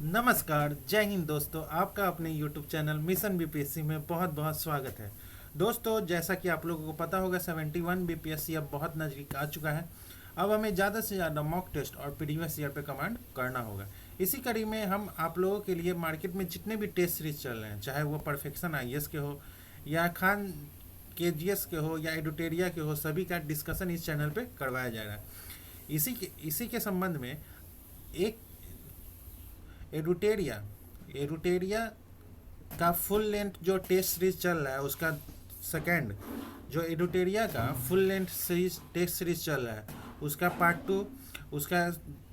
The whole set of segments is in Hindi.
नमस्कार, जय हिंद दोस्तों। आपका अपने YouTube चैनल मिशन बीपीएससी में बहुत बहुत स्वागत है। दोस्तों, जैसा कि आप लोगों को पता होगा 71 बीपीएससी अब बहुत नज़दीक आ चुका है। अब हमें ज़्यादा से ज़्यादा मॉक टेस्ट और प्रीवियस ईयर पे कमांड करना होगा। इसी कड़ी में हम आप लोगों के लिए मार्केट में जितने भी टेस्ट सीरीज चल रहे हैं, चाहे वो परफेक्शन आईएएस के हो या खान केजीएस के हो या एडुटेरिया के हो, सभी का डिस्कशन इस चैनल पे करवाया जा रहा है। इसी के संबंध में एक एडुटेरिया एडुटेरिया का फुल लेंथ जो टेस्ट सीरीज चल रहा है, उसका सेकंड जो एडुटेरिया का full length series test series चल रहा है, उसका पार्ट 2, उसका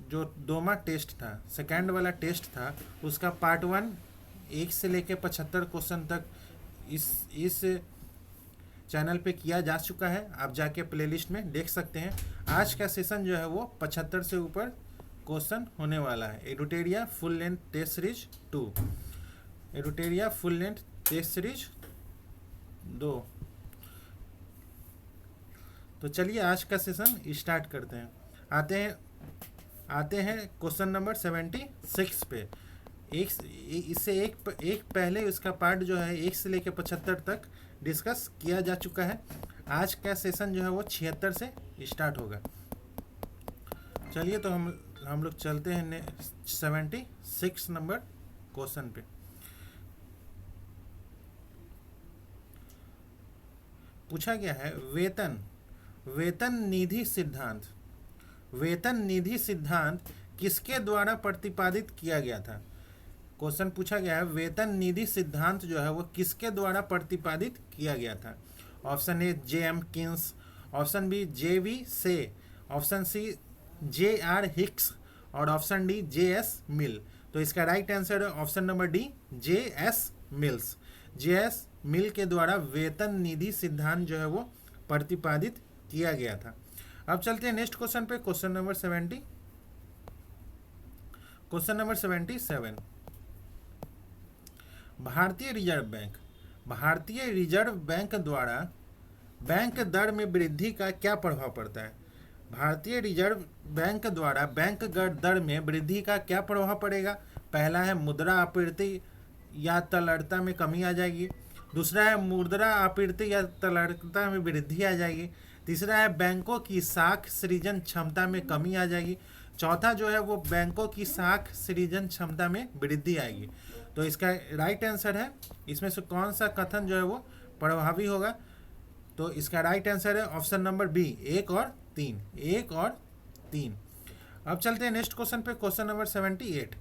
जो दोमा टेस्ट था, सेकंड वाला टेस्ट था, उसका पार्ट 1 1 से लेके 75 क्वेश्चन तक इस चैनल पे किया जा चुका है। आप जाके प्लेलिस्ट में देख सकते हैं। आज का सेशन जो है वो 75 से ऊपर क्वेश्चन होने वाला है। Eduteria full length test series 2, Eduteria full length test series 2। तो चलिए आज का सेशन स्टार्ट करते हैं। आते हैं क्वेश्चन नंबर 76 पे। एक पहले इसका पार्ट जो है 1 से लेकर 75 तक डिस्कस किया जा चुका है। आज का सेशन जो है वो 76 से स्टार्ट होगा। चलिए तो हम लोग चलते हैं 76 नंबर क्वेश्चन पे। पूछा गया है वेतन निधि सिद्धांत किसके द्वारा प्रतिपादित किया गया था। क्वेश्चन पूछा गया है वेतन निधि सिद्धांत जो है वो किसके द्वारा प्रतिपादित किया गया था। Option A J M. Keynes, option B J V. Say, option C J R. Hicks और ऑप्शन डी जे.एस. मिल। तो इसका राइट आंसर है option number D, J S. Mills. J S. Mill के द्वारा वेतन निधि सिद्धांत जो है वो प्रतिपादित किया गया था। अब चलते हैं नेक्स्ट क्वेश्चन पे। Question number 77। भारतीय रिजर्व बैंक द्वारा बैंक दर में वृद्धि का क्या प्रभाव पड़ता है। भारतीय रिजर्व बैंक द्वारा बैंक दर में वृद्धि का क्या प्रभाव पड़ेगा। पहला है मुद्रा आपूर्ति या तरलता में कमी आ जाएगी। दूसरा है मुद्रा आपूर्ति या तरलता में वृद्धि आ जाएगी। तीसरा है बैंकों की साख सृजन क्षमता में कमी आ जाएगी। चौथा जो है वो बैंकों की साख सृजन क्षमता में वृद्धि आएगी। तो इसका राइट आंसर है, इसमें से कौन सा कथन जो है वो प्रभावी होगा। तो इसका राइट आंसर है ऑप्शन नंबर बी, 1 और 3। अब चलते हैं नेक्स्ट क्वेश्चन पे। Question number 78।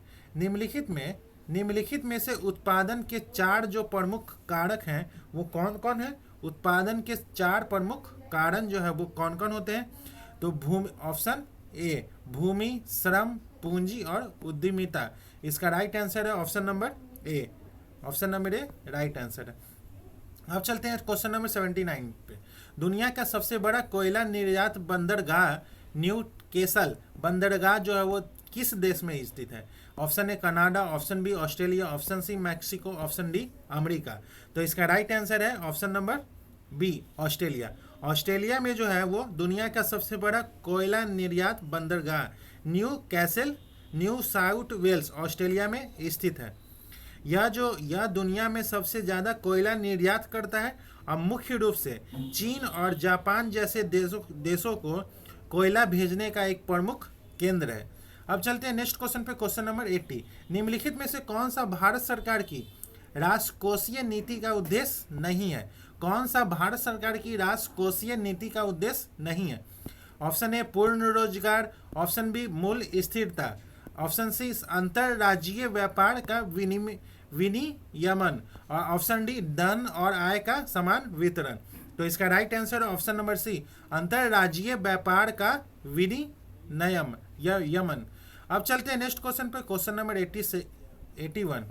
निम्नलिखित में से उत्पादन के 4 जो प्रमुख कारक हैं वो कौन कौन है। उत्पादन के 4 प्रमुख कारण जो है वो कौन कौन होते हैं। तो ऑप्शन ए भूमि, श्रम, पूंजी और उद्यमिता। इसका राइट आंसर है ऑप्शन नंबर ए राइट आंसर है। अब चलते हैं क्वेश्चन नंबर 79 पे। दुनिया का सबसे बड़ा कोयला निर्यात बंदरगाह न्यू केसल बंदरगाह जो है वो किस देश में स्थित है। Option A Canada, option B Australia, option C Mexico, option D America. तो इसका राइट आंसर है option number B, Australia. Australia में जो है वो दुनिया का सबसे बड़ा कोयला निर्यात बंदरगाह न्यू साउथ वेल्स ऑस्ट्रेलिया में स्थित है। यह दुनिया में सबसे ज़्यादा कोयला निर्यात करता है और मुख्य रूप से चीन और जापान जैसे देशों को कोयला भेजने का एक प्रमुख केंद्र है। अब चलते हैं नेक्स्ट क्वेश्चन पे। Question number 80। निम्नलिखित में से कौन सा भारत सरकार की राजकोषीय नीति का उद्देश्य नहीं है। कौन सा भारत सरकार की राजकोषीय नीति का उद्देश्य नहीं है। ऑप्शन ए पूर्ण रोजगार, ऑप्शन बी मूल्य स्थिरता, ऑप्शन सी अंतरराज्यीय व्यापार का विनियमन और ऑप्शन डी धन और आय का समान वितरण। तो इसका right answer option number C, अंतरराज्यीय व्यापार का विनियमन। अब चलते हैं नेक्स्ट क्वेश्चन पे। क्वेश्चन नंबर 80 से 81।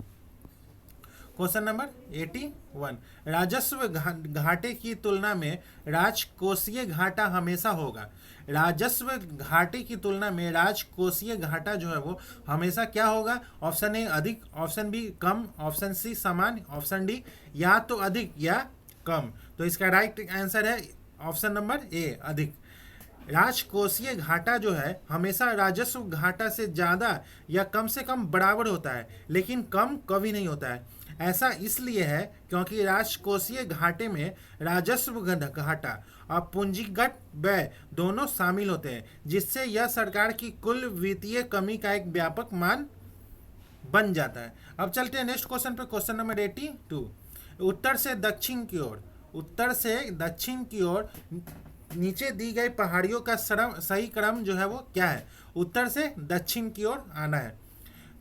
Question number 81। राजस्व घाटे की तुलना में राजकोषीय घाटा हमेशा होगा। राजस्व घाटे की तुलना में राजकोषीय घाटा जो है वो हमेशा क्या होगा। ऑप्शन ए अधिक, ऑप्शन बी कम, ऑप्शन सी समान, ऑप्शन डी या तो अधिक या कम। तो इसका राइट आंसर है ऑप्शन नंबर ए, अधिक। राजकोषीय घाटा जो है हमेशा राजस्व घाटा से ज़्यादा या कम से कम बराबर होता है, लेकिन कम कभी नहीं होता है। ऐसा इसलिए है क्योंकि राजकोषीय घाटे में राजस्व घाटा और पूंजीगत व्यय दोनों शामिल होते हैं, जिससे यह सरकार की कुल वित्तीय कमी का एक व्यापक मान बन जाता है। अब चलते हैं नेक्स्ट क्वेश्चन पे, क्वेश्चन नंबर 82। उत्तर से दक्षिण की ओर, उत्तर से दक्षिण की ओर नीचे दी गई पहाड़ियों का सही क्रम जो है वो क्या है? उत्तर से दक्षिण की ओर आना है।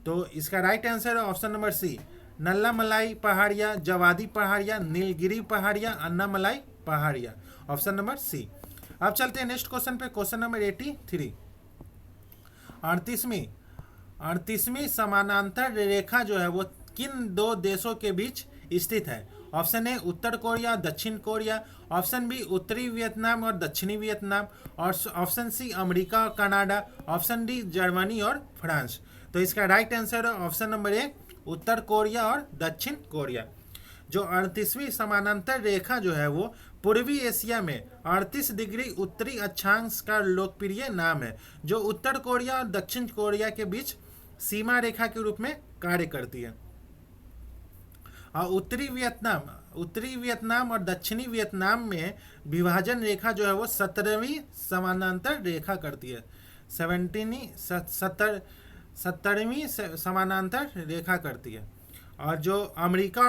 तो इसका राइट आंसर है ऑप्शन नंबर सी, नल्लामलाई पहाड़ियाँ, जवादी पहाड़ियाँ, नीलगिरी पहाड़ियाँ, अन्नामलाई पहाड़ियाँ। Option number C. अब चलते हैं नेक्स्ट क्वेश्चन पे, क्वेश्चन नंबर 83। 38वीं समानांतर रेखा जो है वो किन दो देशों के बीच स्थित है? ऑप्शन ए उत्तर कोरिया, दक्षिण कोरिया। ऑप्शन बी उत्तरी वियतनाम और दक्षिणी वियतनाम। और ऑप्शन सी अमेरिका और कनाडा। ऑप्शन डी जर्मनी और फ्रांस। तो इसका राइट आंसर है ऑप्शन नंबर ए, उत्तर कोरिया और दक्षिण कोरिया। जो 38वीं समानांतर रेखा जो है वो पूर्वी एशिया में 38 डिग्री उत्तरी अक्षांश का लोकप्रिय नाम है, जो उत्तर कोरिया और दक्षिण कोरिया के बीच सीमा रेखा के रूप में कार्य करती है। और उत्तरी वियतनाम और दक्षिणी वियतनाम में विभाजन रेखा जो है वो 17वीं समानांतर रेखा करती है। 70वीं समानांतर रेखा करती है। और जो अमेरिका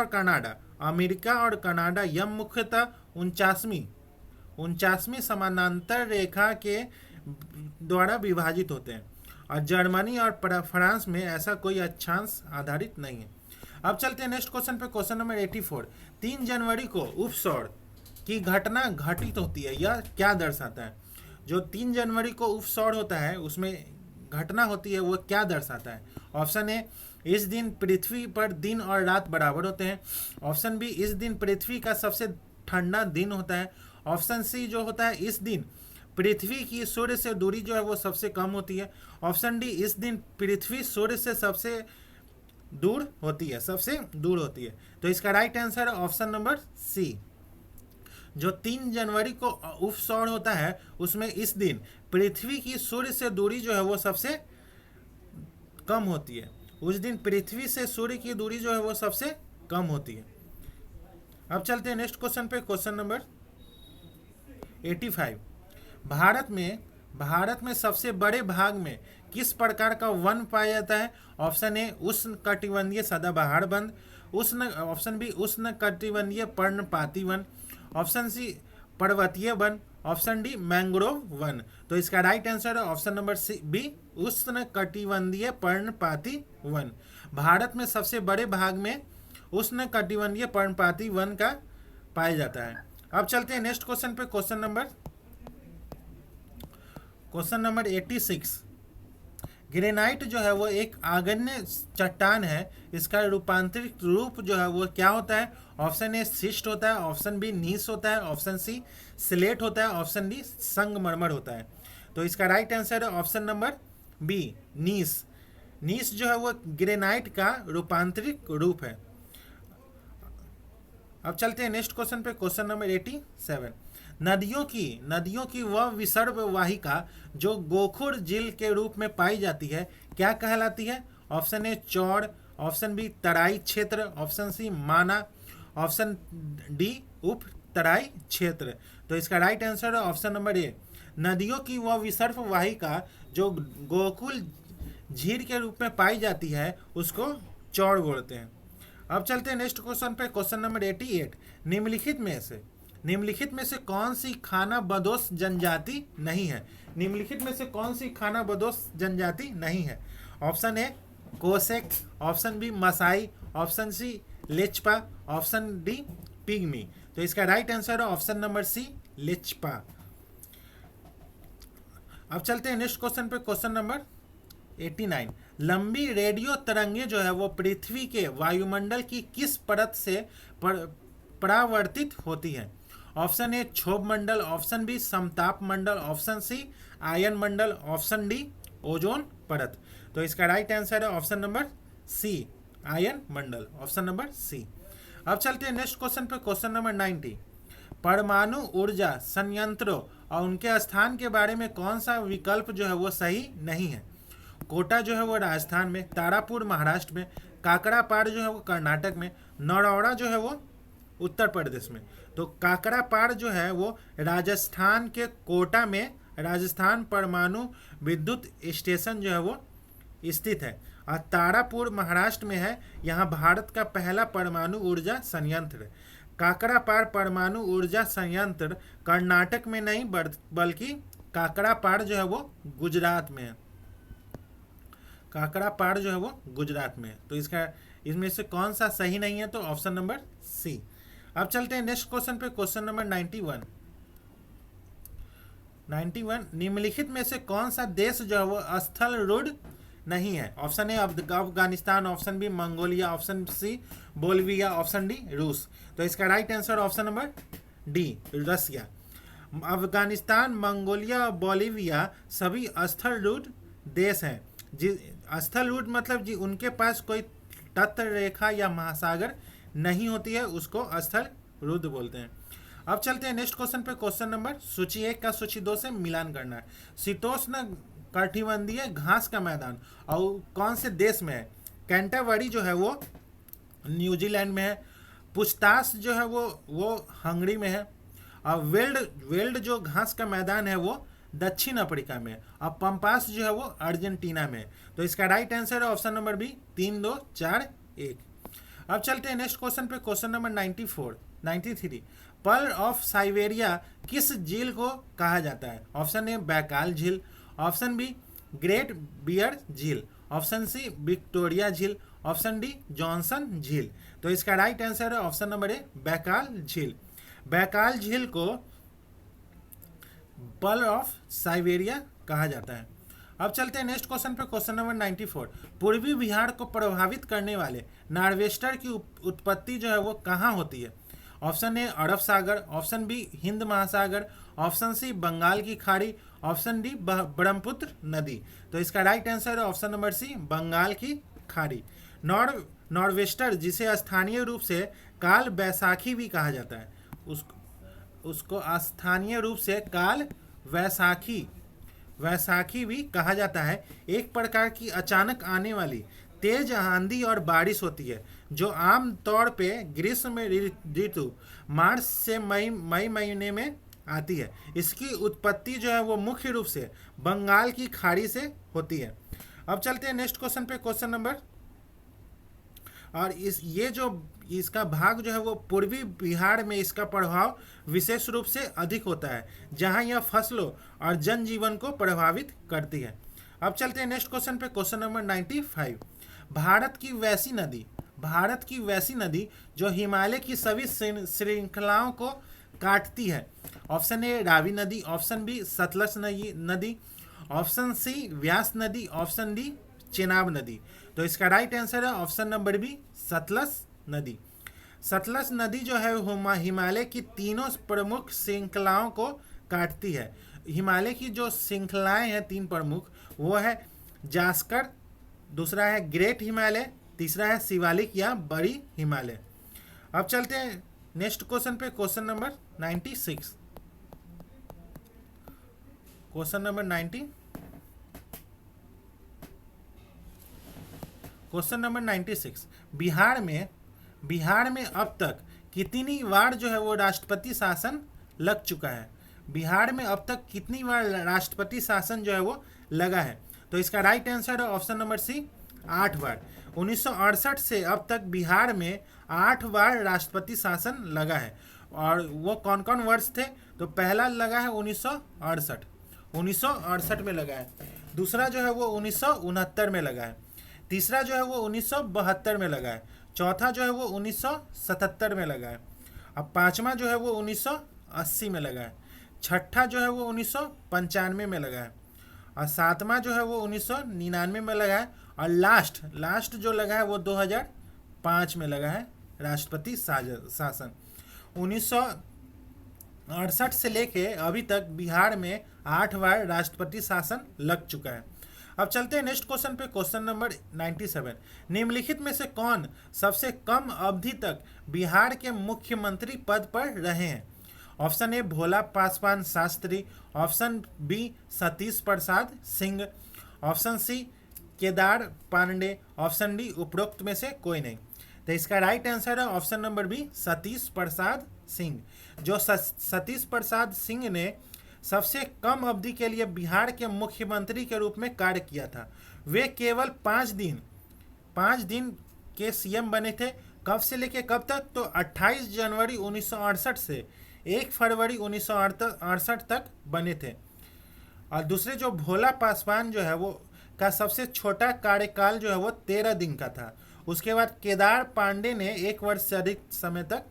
और कनाडा यह मुख्यतः 49वीं समानांतर रेखा के द्वारा विभाजित होते हैं। और जर्मनी और फ्रांस में ऐसा कोई अक्षांश आधारित नहीं है। अब चलते हैं नेक्स्ट क्वेश्चन पे, क्वेश्चन नंबर 84। 3 जनवरी को उपसौर की घटना घटित होती है, यह क्या दर्शाता है? जो 3 जनवरी को उपसौर होता है उसमें घटना होती है वो क्या दर्शाता है? ऑप्शन ए, इस दिन पृथ्वी पर दिन और रात बराबर होते हैं। ऑप्शन बी, इस दिन पृथ्वी का सबसे ठंडा दिन होता है। ऑप्शन सी जो होता है, इस दिन पृथ्वी की सूर्य से दूरी जो है वो सबसे कम होती है। ऑप्शन डी, इस दिन पृथ्वी सूर्य से सबसे दूर होती है। तो इसका राइट आंसर है ऑप्शन नंबर सी। जो 3 जनवरी को उपसौर होता है उसमें इस दिन पृथ्वी की सूर्य से दूरी जो है वो सबसे कम होती है। उस दिन पृथ्वी से सूर्य की दूरी जो है वो सबसे कम होती है। अब चलते हैं नेक्स्ट क्वेश्चन पे, क्वेश्चन नंबर 85। भारत में सबसे बड़े भाग में किस प्रकार का वन पाया जाता है? ऑप्शन ए, उष्ण कटिबंधीय सदाबहार वन। ऑप्शन बी, उष्ण कटिबंधीय पर्णपाती वन। ऑप्शन सी, पर्वतीय one. Option D, mangrove one. तो इसका राइट आंसर है ऑप्शन नंबर सी बी, उष्ण कटिबंधीय पर्णपाती वन। भारत में सबसे बड़े भाग में उष्ण कटिबंधीय पर्णपाती वन का पाया जाता है। अब चलते हैं नेक्स्ट क्वेश्चन पे, क्वेश्चन नंबर 86। ग्रेनाइट जो है वो एक आग्नेय चट्टान है, इसका रूपांतरित रूप जो है वो क्या होता है? ऑप्शन ए शिस्ट होता है। ऑप्शन बी नीस होता है। ऑप्शन सी स्लेट होता है। ऑप्शन डी संगमरमर होता है। तो इसका राइट आंसर है ऑप्शन नंबर बी, नीस जो है वो ग्रेनाइट का रूपांतरित रूप है। अब चलते हैं नेक्स्ट क्वेश्चन पे, क्वेश्चन नंबर 87। नदियों की वह विसर्ग वाहिका जो गोखुर झील के रूप में पाई जाती है क्या कहलाती है? ऑप्शन ए चौड़। ऑप्शन बी तराई क्षेत्र। ऑप्शन सी माना। ऑप्शन डी उप तराई क्षेत्र। तो इसका राइट आंसर है ऑप्शन नंबर ए, नदियों की वह विसर्ग वाहिका जो गोकुल झील के रूप में पाई जाती है उसको चौड़ बोलते हैं। अब चलते हैं नेक्स्ट क्वेश्चन पे, क्वेश्चन नंबर 88। निम्नलिखित में से कौन सी खानाबदोश जनजाति नहीं है? निम्नलिखित में से कौन सी खानाबदोश जनजाति नहीं है? Option A Cossack. Option B Maasai. Option C लेचपा। Option D pygmy. तो इसका राइट आंसर है ऑप्शन नंबर सी, लेचपा। अब चलते हैं नेक्स्ट क्वेश्चन पे, क्वेश्चन नंबर 89। लंबी रेडियो तरंगे जो है वो पृथ्वी के वायुमंडल की किस परत से परावर्तित होती है? ऑप्शन ए क्षोभ मंडल। ऑप्शन बी समताप मंडल। ऑप्शन सी आयन मंडल। ऑप्शन डी ओजोन परत। तो इसका राइट आंसर है ऑप्शन नंबर सी, आयन मंडल। Option number C. अब चलते हैं नेक्स्ट क्वेश्चन पे, क्वेश्चन नंबर 90। परमाणु ऊर्जा संयंत्रों और उनके स्थान के बारे में कौन सा विकल्प जो है वो सही नहीं है? कोटा जो है वो राजस्थान में, तारापुर महाराष्ट्र में, काकड़ापाड़ जो है वो कर्नाटक में, नरौड़ा जो है वो उत्तर प्रदेश में। तो काकड़ापाड़ जो है वो राजस्थान के कोटा में राजस्थान परमाणु विद्युत स्टेशन जो है वो स्थित है। और तारापुर महाराष्ट्र में है, यहाँ भारत का पहला परमाणु ऊर्जा संयंत्र है। काकड़ापाड़ परमाणु ऊर्जा संयंत्र कर्नाटक में नहीं बल्कि काकड़ापाड़ जो है वो गुजरात में है। काकड़ापाड़ जो है वो गुजरात में है। तो इसका इसमें से कौन सा सही नहीं है? तो ऑप्शन नंबर सी। अब चलते हैं नेक्स्ट क्वेश्चन पे, क्वेश्चन नंबर 91। निम्नलिखित में से कौन सा देश जो है वो स्थल रूढ़ नहीं है? Option A Afghanistan, option B Mongolia, option C Bolivia, option D रूस। तो इसका right answer option number D Russia. Afghanistan, Mongolia और बोलिविया सभी स्थल रूढ़ देश हैं। स्थल रूढ़ मतलब जी उनके पास कोई तट रेखा या महासागर नहीं होती है, उसको स्थल रूढ़ बोलते हैं। अब चलते हैं नेक्स्ट क्वेश्चन पे, क्वेश्चन नंबर सूची 1 का सूची 2 से मिलान करना है। शीतोष्ण कटिबंधीय घास का मैदान और कौन से देश में है? कैंटरबरी जो है वो न्यूजीलैंड में है, पुछताछ जो है वो हंगरी में है, और वेल्ड जो घास का मैदान है वो दक्षिण अफ्रीका में, और पंपास जो है वो अर्जेंटीना में। तो इसका राइट आंसर है ऑप्शन नंबर बी 3, 2, 4, 1। अब चलते हैं नेक्स्ट क्वेश्चन पे, question number 93। Pearl of Siberia किस झील को कहा जाता है? ऑप्शन ए बैकाल झील, ऑप्शन बी ग्रेट बियर झील, ऑप्शन सी विक्टोरिया झील, ऑप्शन डी जॉनसन झील। तो इसका राइट आंसर है ऑप्शन नंबर ए बैकाल झील। बैकाल झील को पर्ल ऑफ साइबेरिया कहा जाता है। अब चलते हैं नेक्स्ट क्वेश्चन पे, क्वेश्चन नंबर 94। पूर्वी बिहार को प्रभावित करने वाले नार्वेस्टर की उत्पत्ति जो है वो कहाँ होती है? ऑप्शन ए अरब सागर, ऑप्शन बी हिंद महासागर, ऑप्शन सी बंगाल की खाड़ी, ऑप्शन डी ब्रह्मपुत्र नदी। तो इसका राइट आंसर है ऑप्शन नंबर सी बंगाल की खाड़ी। नॉर्वेस्टर जिसे स्थानीय रूप से काल बैसाखी भी कहा जाता है, उसको स्थानीय रूप से काल वैसाखी भी कहा जाता है, एक प्रकार की अचानक आने वाली तेज आंधी और बारिश होती है जो आम तौर पे ग्रीष्म ऋतु मार्च से मई महीने में आती है। इसकी उत्पत्ति जो है वो मुख्य रूप से बंगाल की खाड़ी से होती है। अब चलते हैं नेक्स्ट क्वेश्चन पे, क्वेश्चन नंबर, और इसका भाग जो है वो पूर्वी बिहार में इसका प्रभाव विशेष रूप से अधिक होता है, जहां यह फसलों और जनजीवन को प्रभावित करती है। अब चलते हैं नेक्स्ट क्वेश्चन पे, क्वेश्चन नंबर 95। भारत की वैसी नदी जो हिमालय की सभी श्रृंखलाओं को काटती है। ऑप्शन ए रावी नदी, ऑप्शन बी सतलज नदी, ऑप्शन सी व्यास नदी, ऑप्शन डी चेनाब नदी। तो इसका राइट आंसर है ऑप्शन नंबर बी सतलज नदी। सतलज नदी जो है हिमालय की तीनों प्रमुख श्रृंखलाओं को काटती है। हिमालय की जो श्रृंखलाएं हैं 3 प्रमुख, वो है जास्कर, दूसरा है ग्रेट हिमालय, तीसरा है शिवालिक या बड़ी हिमालय। अब चलते हैं नेक्स्ट क्वेश्चन पे, question number 96। Question number 96। Bihar में अब तक कितनी बार जो है वो राष्ट्रपति शासन लग चुका है? बिहार में अब तक कितनी बार राष्ट्रपति शासन जो है वो लगा है? तो इसका राइट आंसर है ऑप्शन नंबर सी 8 बार। 1968 से अब तक बिहार में 8 बार राष्ट्रपति शासन लगा है। और वो कौन कौन वर्ष थे? तो पहला लगा है 1968 में लगा है, दूसरा जो है वो 1969 में लगा है, तीसरा जो है वो 1972 में लगा है, चौथा जो है वो 1977 में लगा है, अब पांचवा जो है वो 1980 में लगा है, छठा जो है वो 1995 में लगा है, और सातवां जो है वो 1999 में लगा है, और लास्ट जो लगा है वो 2005 में लगा है राष्ट्रपति शासन। 1968 से लेके अभी तक बिहार में 8 बार राष्ट्रपति शासन लग चुका है। अब चलते हैं नेक्स्ट क्वेश्चन पे, क्वेश्चन नंबर 97। निम्नलिखित में से कौन सबसे कम अवधि तक बिहार के मुख्यमंत्री पद पर रहे हैं? Option A Bhola Paswan Shastri, option B Satish Prasad Singh, option C Kedar Pandey, option D उपरोक्त में से कोई नहीं। तो इसका राइट आंसर है option number B Satish Prasad Singh. जो सतीश प्रसाद सिंह ने सबसे कम अवधि के लिए बिहार के मुख्यमंत्री के रूप में कार्य किया था। वे केवल 5 दिन के सीएम बने थे। कब से लेके कब तक? तो 28 जनवरी 1968 से 1 फरवरी 1968 तक बने थे। और दूसरे जो भोला पासवान जो है वो का सबसे छोटा कार्यकाल जो है वो 13 दिन का था। उसके बाद केदार पांडे ने 1 वर्ष से अधिक समय तक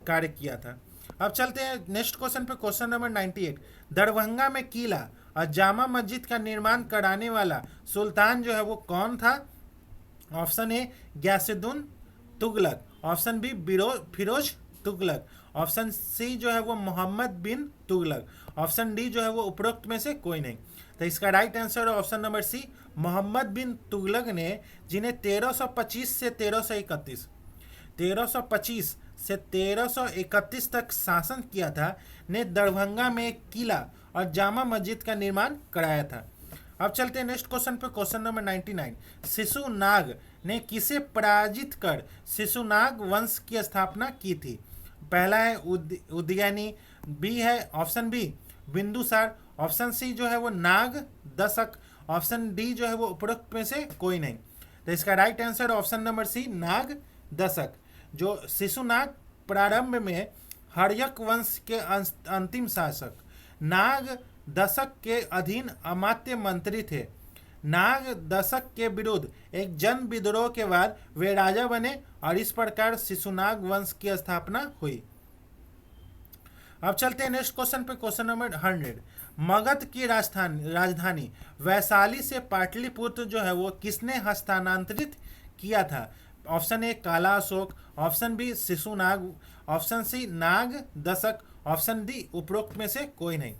कार्य किया था। अब चलते हैं नेक्स्ट क्वेश्चन पे, क्वेश्चन नंबर 98। दरभंगा में किला और जामा मस्जिद का निर्माण कराने वाला सुल्तान जो है वो कौन था? Option A Ghiyasuddin Tughlaq, option B Firoz Tughlaq, option C जो है वो मोहम्मद बिन तुगलक, ऑप्शन डी जो है वो उपरोक्त में से कोई नहीं। तो इसका राइट आंसर है ऑप्शन नंबर सी मोहम्मद बिन तुगलक ने, जिन्हें 1325 से 1331 तक शासन किया था, ने दरभंगा में एक किला और जामा मस्जिद का निर्माण कराया था। अब चलते हैं नेक्स्ट क्वेश्चन पे, क्वेश्चन नंबर 99। शिशुनाग ने किसे पराजित कर शिशुनाग वंश की स्थापना की थी? पहला है उदयनी, बी है option B Bindusara, option C जो है वो नाग दशक, ऑप्शन डी जो है वो उपरोक्त में से कोई नहीं। तो इसका right answer option number C नाग दशक। जो शिशुनाग प्रारंभ में हर्यक वंश के अंतिम शासक नाग दशक के अधीन अमात्य मंत्री थे। नाग दशक के विरुद्ध एक जन विद्रोह के बाद वे राजा बने और इस प्रकार शिशुनाग वंश की स्थापना हुई। अब चलते हैं नेक्स्ट क्वेश्चन पे, क्वेश्चन नंबर 100। मगध की राजधानी वैशाली से पाटलिपुत्र जो है वो किसने हस्तांतरित किया था? Option A Kala Ashoka, option B Shishunaga, option C नाग दशक, ऑप्शन डी उपरोक्त में से कोई नहीं।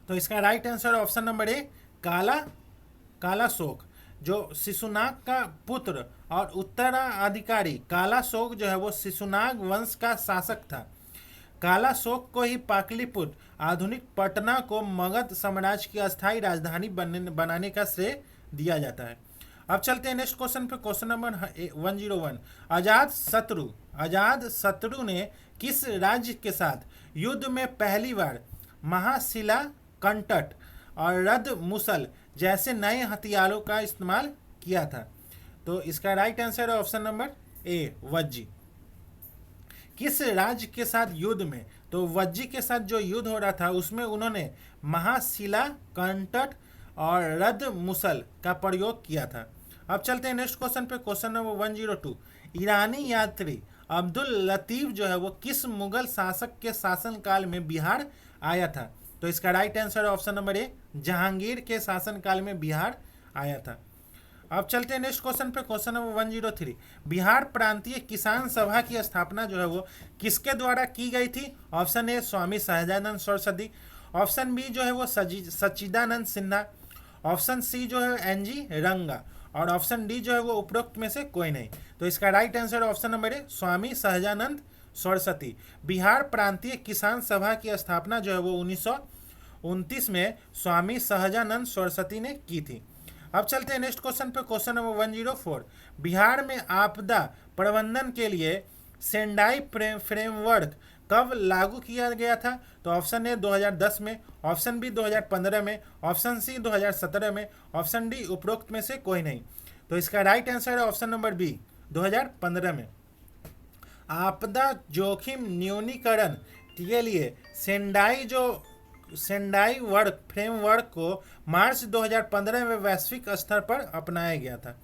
तो इसका राइट आंसर ऑप्शन नंबर ए कालाशोक। जो शिशुनाग का पुत्र और उत्तराधिकारी कालाशोक जो है वो शिशुनाग वंश का शासक था। कालाशोक को ही पाटलिपुत्र आधुनिक पटना को मगध साम्राज्य की अस्थायी राजधानी बनाने का श्रेय दिया जाता है। अब चलते हैं नेक्स्ट क्वेश्चन पे, क्वेश्चन नंबर 101। अजात शत्रु ने किस राज्य के साथ युद्ध में पहली बार महाशिला कंटट और रद मुसल जैसे नए हथियारों का इस्तेमाल किया था? तो इसका राइट आंसर है ऑप्शन नंबर ए वज्जी। किस राज्य के साथ युद्ध में? तो वज्जी के साथ जो युद्ध हो रहा था उसमें उन्होंने महाशिला कंटट और रद मुसल का प्रयोग किया था। अब चलते हैं नेक्स्ट क्वेश्चन पे, क्वेश्चन नंबर 102। ईरानी यात्री अब्दुल लतीफ जो है वो किस मुगल शासक के शासनकाल में बिहार आया था? तो इसका राइट आंसर ऑप्शन नंबर ए जहांगीर के शासनकाल में बिहार आया था। अब चलते हैं नेक्स्ट क्वेश्चन पे, क्वेश्चन नंबर 103। बिहार प्रांतीय किसान सभा की स्थापना जो है वो किसके द्वारा की गई थी? Option A Swami Sahajanand Saraswati, option B जो है वो सच्चिदानंद सिन्हा, ऑप्शन सी जो है एनजी रंगा, और ऑप्शन डी जो है वो उपरोक्त में से कोई नहीं। तो इसका right answer option number A Swami Sahajanand Saraswati. Bihar प्रांतीय किसान सभा की स्थापना जो है वो 1929 में स्वामी सहजानंद सरस्वती ने की थी। अब चलते हैं नेक्स्ट क्वेश्चन पे, क्वेश्चन नंबर 104। बिहार में आपदा प्रबंधन के लिए सेंडाई फ्रेमवर्क कब लागू किया गया था? तो ऑप्शन ए 2010 में, ऑप्शन बी 2015 में, ऑप्शन सी 2017 में, ऑप्शन डी उपरोक्त में से कोई नहीं। तो इसका राइट आंसर है ऑप्शन नंबर बी 2015 में। आपदा जोखिम न्यूनीकरण के लिए सेंडाई फ्रेमवर्क को मार्च 2015 में वैश्विक स्तर पर अपनाया गया था।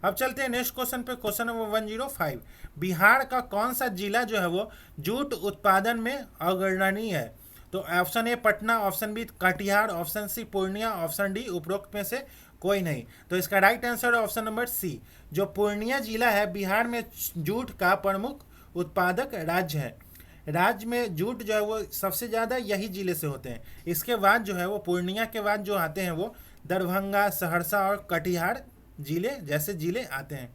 अब चलते हैं नेक्स्ट क्वेश्चन पे, क्वेश्चन नंबर 105। बिहार का कौन सा जिला जो है वो जूट उत्पादन में अग्रणी है? तो option A Patna, option B Katihar, option C Purnia, option D उपरोक्त में से कोई नहीं। तो इसका राइट आंसर है ऑप्शन नंबर सी। जो पूर्णिया जिला है बिहार में जूट का प्रमुख उत्पादक राज्य है। राज्य में जूट जो है वो सबसे ज़्यादा यही जिले से होते हैं। इसके बाद जो है वो पूर्णिया के बाद जो आते हैं वो दरभंगा, सहरसा और कटिहार जैसे जिले आते हैं।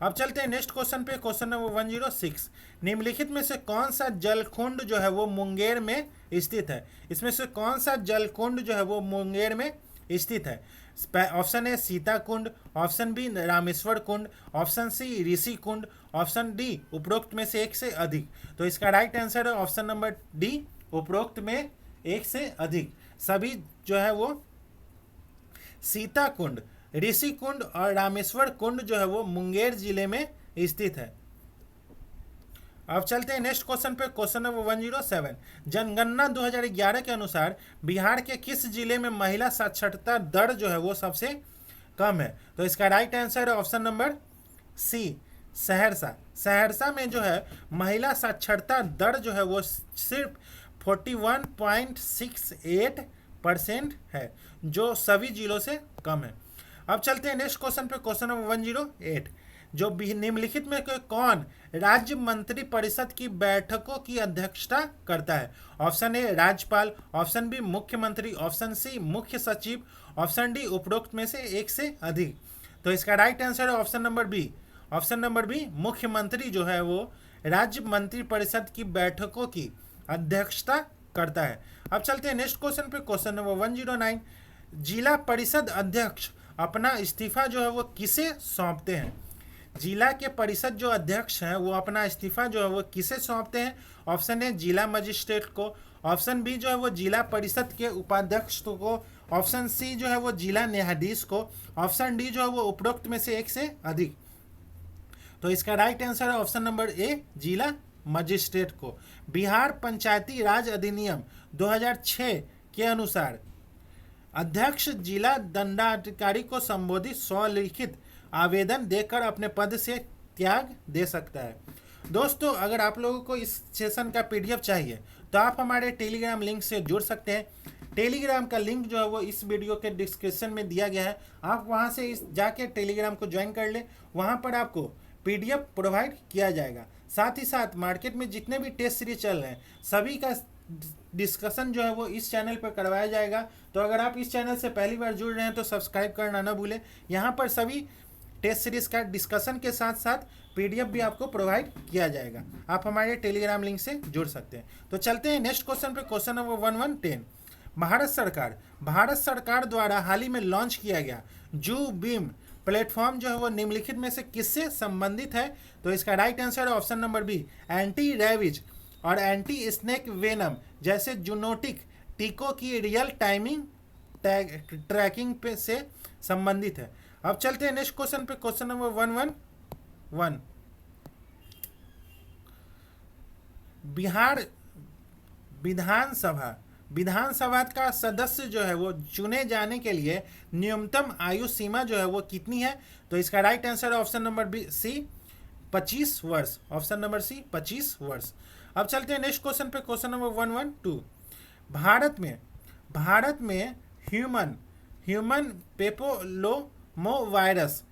अब चलते हैं नेक्स्ट क्वेश्चन पे, क्वेश्चन नंबर 106। निम्नलिखित में से कौन सा जलकुंड जो है वो मुंगेर में स्थित है? इसमें से कौन सा जलकुंड जो है वो मुंगेर में स्थित है? Option A Sita Kund, option B Rameshwar Kund, option C Rishi Kund, option D उपरोक्त में से एक से अधिक। तो इसका राइट आंसर है ऑप्शन नंबर डी, उपरोक्त में एक से अधिक। सभी जो है वो सीता कुंड, ऋषि कुंड और रामेश्वर कुंड जो है वो मुंगेर जिले में स्थित है। अब चलते हैं नेक्स्ट क्वेश्चन पे, क्वेश्चन नंबर 107। जनगणना 2011 के अनुसार बिहार के किस जिले में महिला साक्षरता दर जो है वो सबसे कम है? तो इसका राइट आंसर है option number C, Saharsa. Saharsa में जो है महिला साक्षरता दर जो है वो सिर्फ 41.68% है, जो सभी जिलों से कम है। अब चलते हैं नेक्स्ट क्वेश्चन पे, क्वेश्चन नंबर 108। जो निम्नलिखित में कौन राज्य मंत्री परिषद की बैठकों की अध्यक्षता करता है? ऑप्शन ए राज्यपाल, ऑप्शन बी मुख्यमंत्री, ऑप्शन सी मुख्य सचिव, ऑप्शन डी उपरोक्त में से एक से अधिक। तो इसका राइट आंसर है option number B, option number B, मुख्यमंत्री जो है वो राज्य मंत्री परिषद की बैठकों की अध्यक्षता करता है। अब चलते हैं नेक्स्ट क्वेश्चन पे, क्वेश्चन नंबर 109। जिला परिषद अध्यक्ष अपना इस्तीफा जो है वो किसे सौंपते हैं? जिला के परिषद जो अध्यक्ष हैं वो अपना इस्तीफा जो है वो किसे सौंपते हैं? ऑप्शन ए जिला मजिस्ट्रेट को, ऑप्शन बी जो है वो जिला परिषद के उपाध्यक्ष को, ऑप्शन सी जो है वो जिला न्यायाधीश को, ऑप्शन डी जो है वो उपरोक्त में से एक से अधिक। तो इसका राइट आंसर है ऑप्शन नंबर ए, जिला मजिस्ट्रेट को। बिहार पंचायती राज अधिनियम 2006 के अनुसार अध्यक्ष जिला दंडाधिकारी को संबोधित स्वलिखित आवेदन देकर अपने पद से त्याग दे सकता है। दोस्तों, अगर आप लोगों को इस सेशन का पीडीएफ चाहिए तो आप हमारे टेलीग्राम लिंक से जुड़ सकते हैं। टेलीग्राम का लिंक जो है वो इस वीडियो के डिस्क्रिप्शन में दिया गया है। आप वहां से जाके टेलीग्राम को ज्वाइन कर ले, वहां पर आपको पीडीएफ प्रोवाइड किया जाएगा। साथ ही साथ मार्केट में जितने भी टेस्ट सीरीज चल रहे हैं सभी का डिस्कशन जो है वो इस चैनल पर करवाया जाएगा। तो अगर आप इस चैनल से पहली बार जुड़ रहे हैं तो सब्सक्राइब करना ना भूलें। यहाँ पर सभी टेस्ट सीरीज का डिस्कशन के साथ साथ पीडीएफ भी आपको प्रोवाइड किया जाएगा। आप हमारे टेलीग्राम लिंक से जुड़ सकते हैं। तो चलते हैं नेक्स्ट क्वेश्चन पे, क्वेश्चन नंबर 1110। भारत सरकार द्वारा हाल ही में लॉन्च किया गया जू बीम प्लेटफॉर्म जो है वो निम्नलिखित में से किससे संबंधित है? तो इसका राइट आंसर है option number B, anti rabies और एंटी स्नेक वेनम जैसे जूनोटिक टीकों की रियल टाइमिंग ट्रैकिंग पे से संबंधित है। अब चलते हैं नेक्स्ट क्वेश्चन पे, क्वेश्चन नंबर 111। बिहार विधानसभा का सदस्य जो है वो चुने जाने के लिए न्यूनतम आयु सीमा जो है वो कितनी है? तो इसका राइट आंसर है ऑप्शन नंबर बी, सी, 25 वर्ष। ऑप्शन नंबर सी, 25 वर्ष। अब चलते हैं नेक्स्ट क्वेश्चन पे, क्वेश्चन नंबर 112। भारत में ह्यूमन पेपिलोमा वायरस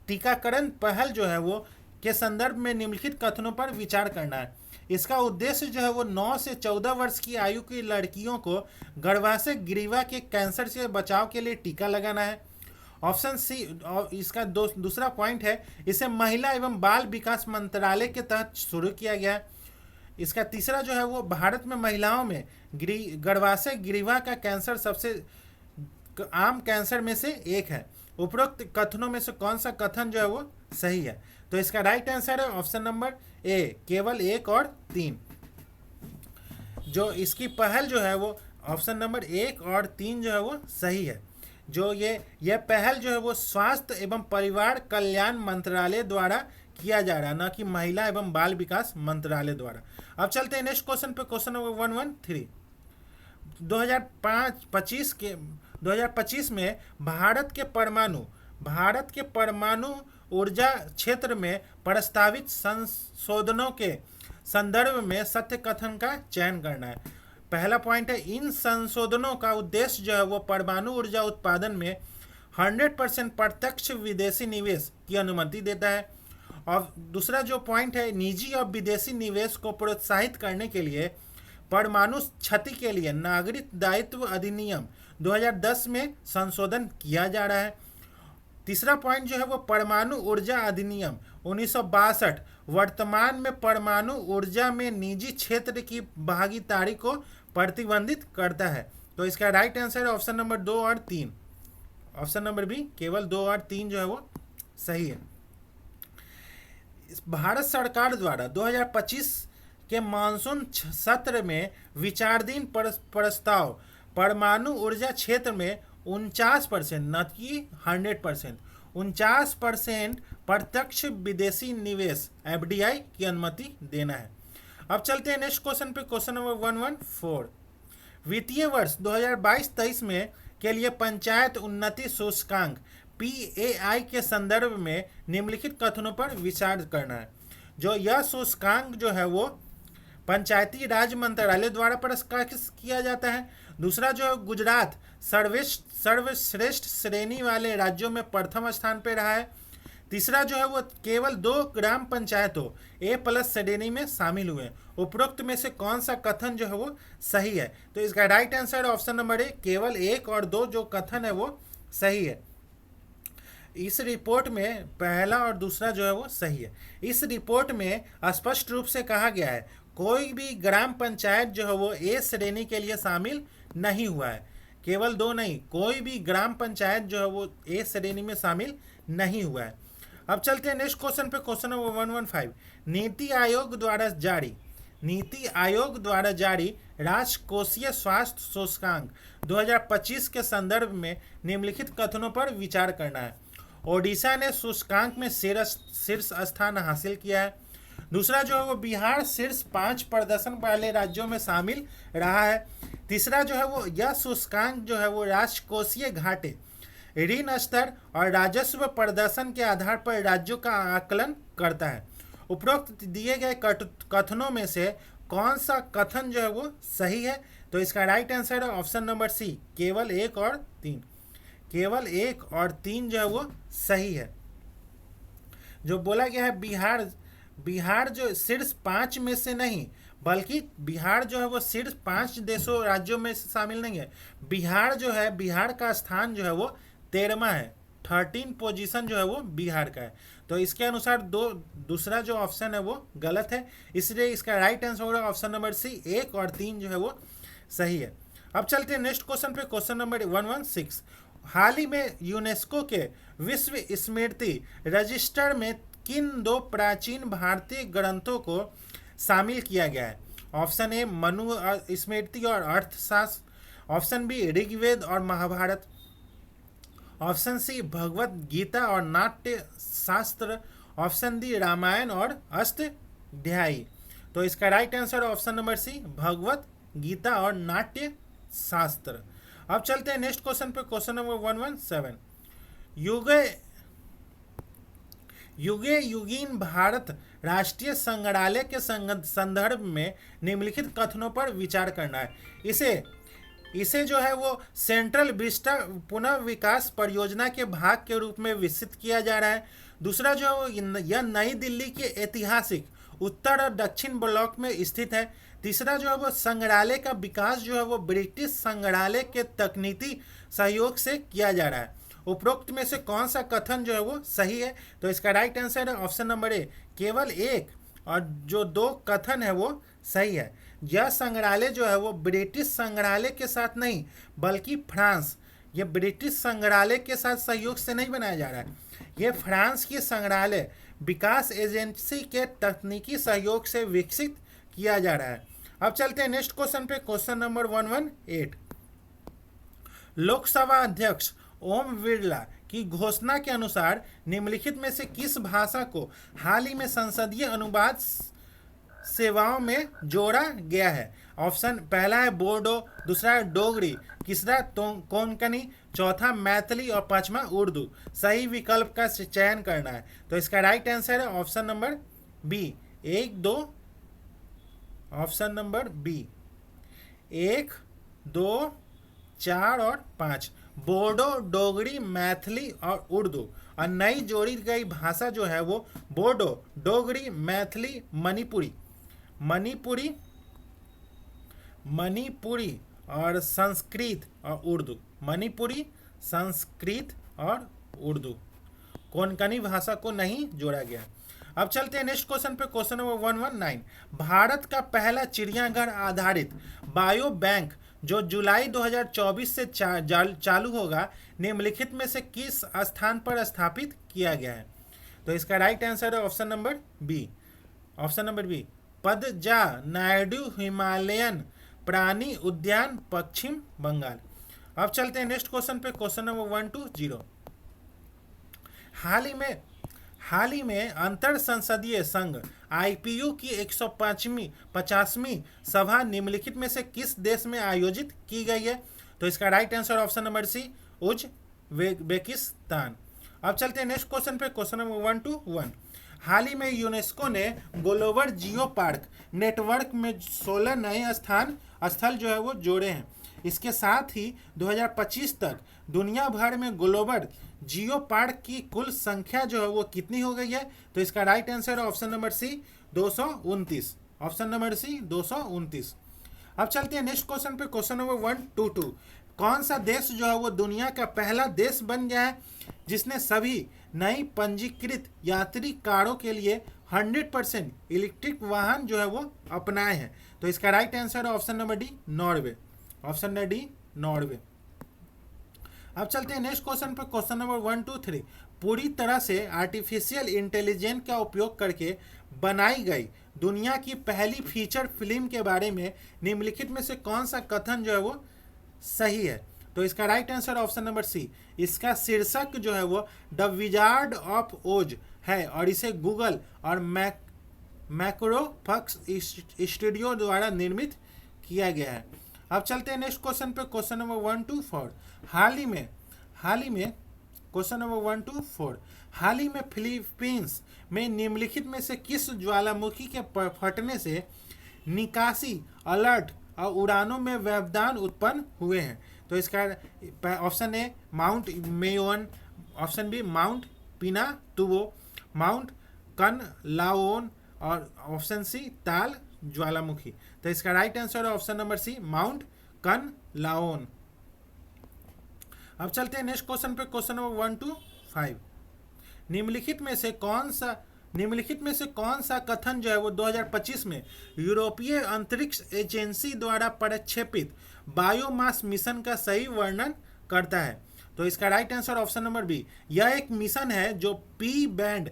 टीकाकरण पहल जो है वो के संदर्भ में निम्नलिखित कथनों पर विचार करना है। इसका उद्देश्य जो है वो 9 से 14 वर्ष की आयु की लड़कियों को गर्भाशय ग्रीवा के कैंसर से बचाव के लिए टीका लगाना है। ऑप्शन सी, और इसका दूसरा पॉइंट है, इसे महिला एवं बाल विकास मंत्रालय के तहत शुरू किया गया है। इसका तीसरा जो है वो भारत में महिलाओं में गर्भाशय ग्रीवा का कैंसर सबसे आम कैंसर में से एक है। उपरोक्त कथनों में से कौन सा कथन जो है वो सही है? तो इसका राइट आंसर है ऑप्शन नंबर ए, केवल 1 और 3। जो इसकी पहल जो है वो ऑप्शन नंबर 1 और 3 जो है वो सही है। जो ये पहल जो है वो स्वास्थ्य एवं परिवार कल्याण मंत्रालय द्वारा किया जा रहा है, न कि महिला एवं बाल विकास मंत्रालय द्वारा। अब चलते हैं नेक्स्ट क्वेश्चन पे, क्वेश्चन नंबर 113। 2025 में भारत के परमाणु ऊर्जा क्षेत्र में प्रस्तावित संशोधनों के संदर्भ में सत्य कथन का चयन करना है। पहला पॉइंट है, इन संशोधनों का उद्देश्य जो है वो परमाणु ऊर्जा उत्पादन में 100% प्रत्यक्ष विदेशी निवेश की अनुमति देता है। और दूसरा जो पॉइंट है, निजी और विदेशी निवेश को प्रोत्साहित करने के लिए परमाणु क्षति के लिए नागरिक दायित्व अधिनियम 2010 में संशोधन किया जा रहा है। तीसरा पॉइंट जो है वो परमाणु ऊर्जा अधिनियम 1962 वर्तमान में परमाणु ऊर्जा में निजी क्षेत्र की भागीदारी को प्रतिबंधित करता है। तो इसका राइट आंसर है ऑप्शन नंबर 2 और 3। ऑप्शन नंबर बी केवल 2 और 3 जो है वो सही है। भारत सरकार द्वारा 2025 के मानसून सत्र में विचाराधीन प्रस्ताव परमाणु ऊर्जा क्षेत्र में 49% न कि 100% 49% प्रत्यक्ष विदेशी निवेश एफडीआई की अनुमति देना है। अब चलते हैं नेक्स्ट क्वेश्चन पे, क्वेश्चन नंबर 114। वित्तीय वर्ष 2022-23 में के लिए पंचायत उन्नति सूचकांक PAI के संदर्भ में निम्नलिखित कथनों पर विचार करना है। जो यह सूचकांक जो है वो पंचायती राज मंत्रालय द्वारा पुरस्कृत किया जाता है। दूसरा जो है गुजरात सर्वश्रेष्ठ श्रेणी वाले राज्यों में प्रथम स्थान पर रहा है। तीसरा जो है वो केवल 2 ग्राम पंचायतों A+ श्रेणी में शामिल हुए। उपरोक्त में से कौन सा कथन जो है वो सही है? तो इसका राइट आंसर ऑप्शन नंबर ए केवल 1 और 2 जो कथन है वो सही है। इस रिपोर्ट में पहला और दूसरा जो है वो सही है। इस रिपोर्ट में स्पष्ट रूप से कहा गया है कोई भी ग्राम पंचायत जो है वो A श्रेणी के लिए शामिल नहीं हुआ है। केवल 2 नहीं, कोई भी ग्राम पंचायत जो है वो A श्रेणी में शामिल नहीं हुआ है। अब चलते हैं नेक्स्ट क्वेश्चन पे, क्वेश्चन नंबर 115। नीति आयोग द्वारा जारी राजकोषीय स्वास्थ्य सूचकांक 2025 के संदर्भ में निम्नलिखित कथनों पर विचार करना है। ओडिशा ने सूचकांक में शीर्ष स्थान हासिल किया है। दूसरा जो है वो बिहार शीर्ष 5 प्रदर्शन वाले राज्यों में शामिल रहा है। तीसरा जो है वो यह सूचकांक जो है वो राजकोषीय घाटे, ऋण स्तर और राजस्व प्रदर्शन के आधार पर राज्यों का आकलन करता है। उपरोक्त दिए गए कथनों में से कौन सा कथन जो है वो सही है? तो इसका राइट आंसर है ऑप्शन नंबर सी केवल 1 और 3। केवल 1 और 3 जो है वो सही है। जो बोला गया है बिहार जो शीर्ष 5 में से नहीं, बल्कि बिहार जो है वो शीर्ष 5 देशों राज्यों में से शामिल नहीं है। बिहार जो है, बिहार का स्थान जो है वो 13वां है। 13 पोजीशन जो है वो बिहार का है। तो इसके अनुसार दूसरा जो ऑप्शन है वो गलत है, इसलिए इसका राइट आंसर होगा ऑप्शन नंबर सी 1 और 3 जो है वो सही है। अब चलते हैं नेक्स्ट क्वेश्चन पे, क्वेश्चन नंबर 116। हाल ही में यूनेस्को के विश्व स्मृति रजिस्टर में किन 2 प्राचीन भारतीय ग्रंथों को शामिल किया गया है? ऑप्शन ए मनु स्मृति और अर्थशास्त्र, ऑप्शन बी ऋग्वेद और महाभारत, ऑप्शन सी भगवत गीता और नाट्य शास्त्र, ऑप्शन डी रामायण और अष्टाध्यायी। तो इसका right answer option number C Bhagavad Gita और नाट्य शास्त्र। अब चलते हैं नेक्स्ट क्वेश्चन पे, क्वेश्चन नंबर 117। युगीन भारत राष्ट्रीय संग्रहालय के संदर्भ में निम्नलिखित कथनों पर विचार करना है। इसे जो है वो सेंट्रल विस्टा पुनः विकास परियोजना के भाग के रूप में विकसित किया जा रहा है। दूसरा जो है यह नई दिल्ली के ऐतिहासिक उत्तर और दक्षिण ब्लॉक में स्थित है। तीसरा जो है वो संग्रहालय का विकास जो है वो ब्रिटिश संग्रहालय के तकनीकी सहयोग से किया जा रहा है। उपरोक्त में से कौन सा कथन जो है वो सही है? तो इसका राइट आंसर है ऑप्शन नंबर ए केवल 1 और जो 2 कथन है वो सही है। यह संग्रहालय जो है वो ब्रिटिश संग्रहालय के साथ नहीं, बल्कि फ्रांस, ये ब्रिटिश संग्रहालय के साथ सहयोग से नहीं बनाया जा रहा है। ये फ्रांस की संग्रहालय विकास एजेंसी के तकनीकी सहयोग से विकसित किया जा रहा है। अब चलते हैं नेक्स्ट क्वेश्चन पे, क्वेश्चन नंबर 118। लोकसभा अध्यक्ष ओम बिरला की घोषणा के अनुसार निम्नलिखित में से किस भाषा को हाल ही में संसदीय अनुवाद सेवाओं में जोड़ा गया है? ऑप्शन पहला है बोडो, दूसरा है डोगरी, तीसरा कोंकणी, चौथा मैथिली और पांचवा उर्दू। सही विकल्प का चयन करना है। तो इसका राइट आंसर है option number B 1, 2, option number B 1, 2, 4 और 5। बोडो, डोगरी, मैथिली और उर्दू। और नई जोड़ी गई भाषा जो है वो बोडो, डोगरी, मैथिली, मणिपुरी और संस्कृत और उर्दू। मणिपुरी, संस्कृत और उर्दू। कोंकणी भाषा को नहीं जोड़ा गया। अब चलते हैं नेक्स्ट क्वेश्चन पे, क्वेश्चन नंबर 119। भारत का पहला चिड़ियाघर आधारित बायो बैंक जो जुलाई 2024 से चालू होगा, निम्नलिखित में से किस स्थान पर स्थापित किया गया है? तो इसका राइट आंसर है option number B. Option number B, Padmaja Naidu Himalayan प्राणी उद्यान, पश्चिम बंगाल। अब चलते हैं नेक्स्ट क्वेश्चन पे, क्वेश्चन नंबर 120। हाल ही में अंतर संसदीय संघ आईपीयू की 150वीं सभा निम्नलिखित में से किस देश में आयोजित की गई है? तो इसका right answer option number C, Uzbekistan. अब चलते हैं नेक्स्ट क्वेश्चन पे, क्वेश्चन नंबर 121। हाल ही में यूनेस्को ने ग्लोबल जियो पार्क नेटवर्क में 16 नए स्थल जो है वो जोड़े हैं। इसके साथ ही 2025 तक दुनिया भर में ग्लोबल जियो पार्क की कुल संख्या जो है वो कितनी हो गई है? तो इसका राइट आंसर है option number C, 229। Option number C, 229। अब चलते हैं नेक्स्ट क्वेश्चन पे, क्वेश्चन नंबर 122। कौन सा देश जो है वो दुनिया का पहला देश बन गया है जिसने सभी नई पंजीकृत यात्री कारों के लिए 100% इलेक्ट्रिक वाहन जो है वो अपनाए हैं? तो इसका राइट आंसर है option number D, Norway. Option number D, Norway. अब चलते हैं नेक्स्ट क्वेश्चन पर, क्वेश्चन नंबर 123। पूरी तरह से आर्टिफिशियल इंटेलिजेंस का उपयोग करके बनाई गई दुनिया की पहली फीचर फिल्म के बारे में निम्नलिखित में से कौन सा कथन जो है वो सही है? तो इसका right answer option number C. इसका शीर्षक जो है वो द विजार्ड ऑफ ओज है और इसे गूगल और मैक्रोफॉक्स स्टूडियो द्वारा निर्मित किया गया है। अब चलते हैं नेक्स्ट क्वेश्चन पे, क्वेश्चन नंबर 124। हाल ही में क्वेश्चन नंबर 124। हाल ही में फिलीपींस में निम्नलिखित में से किस ज्वालामुखी के फटने से निकासी अलर्ट और उड़ानों में व्यवधान उत्पन्न हुए हैं? तो इसका option A Mount Mayon, option B Mount Pinatubo, Mount Kanlaon और ऑप्शन सी ताल ज्वालामुखी। तो इसका राइट आंसर है option number C, Mount Kanlaon. अब चलते हैं नेक्स्ट क्वेश्चन पे, क्वेश्चन नंबर 125। निम्नलिखित में से कौन सा कथन जो है वो 2025 में यूरोपीय अंतरिक्ष एजेंसी द्वारा प्रक्षेपित बायोमास मिशन का सही वर्णन करता है? तो इसका right answer option number B. यह एक मिशन है जो P band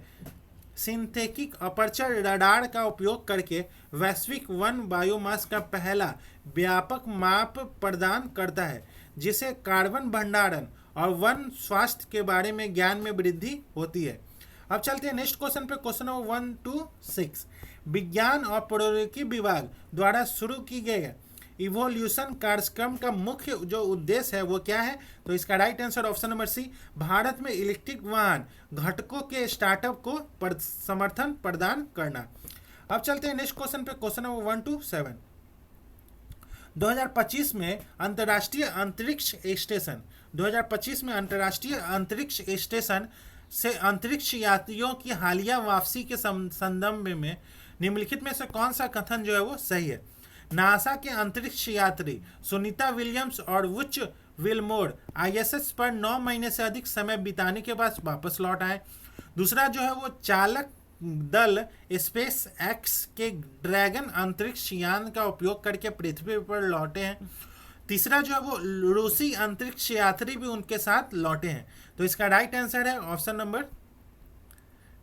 synthetic aperture radar का उपयोग करके वैश्विक वन बायोमास का पहला व्यापक माप प्रदान करता है, जिसे कार्बन भंडारण और वन स्वास्थ्य के बारे में ज्ञान में वृद्धि होती है। अब चलते हैं नेक्स्ट क्वेश्चन पे, क्वेश्चन नंबर 126। विज्ञान और प्रौद्योगिकी विभाग द्वारा शुरू की गई इवोल्यूशन कार्यक्रम का मुख्य जो उद्देश्य है वो क्या है? तो इसका right answer option number C, Bharat में इलेक्ट्रिक वाहन घटकों के स्टार्टअप को समर्थन प्रदान करना। अब चलते हैं नेक्स्ट क्वेश्चन पे, क्वेश्चन नंबर 127। 2025 में अंतर्राष्ट्रीय अंतरिक्ष स्टेशन से अंतरिक्ष यात्रियों की हालिया वापसी के संदर्भ में निम्नलिखित में से कौन सा कथन जो है वो सही है? नासा के अंतरिक्ष यात्री सुनीता विलियम्स और वुच विलमोर आईएसएस पर 9 महीने से अधिक समय बिताने के बाद वापस लौट आए। दूसरा जो है वो चालक दल स्पेस एक्स के ड्रैगन अंतरिक्ष यान का उपयोग करके पृथ्वी पर लौटे हैं। तीसरा जो है वो रूसी अंतरिक्ष यात्री भी उनके साथ लौटे हैं। तो इसका राइट आंसर है ऑप्शन नंबर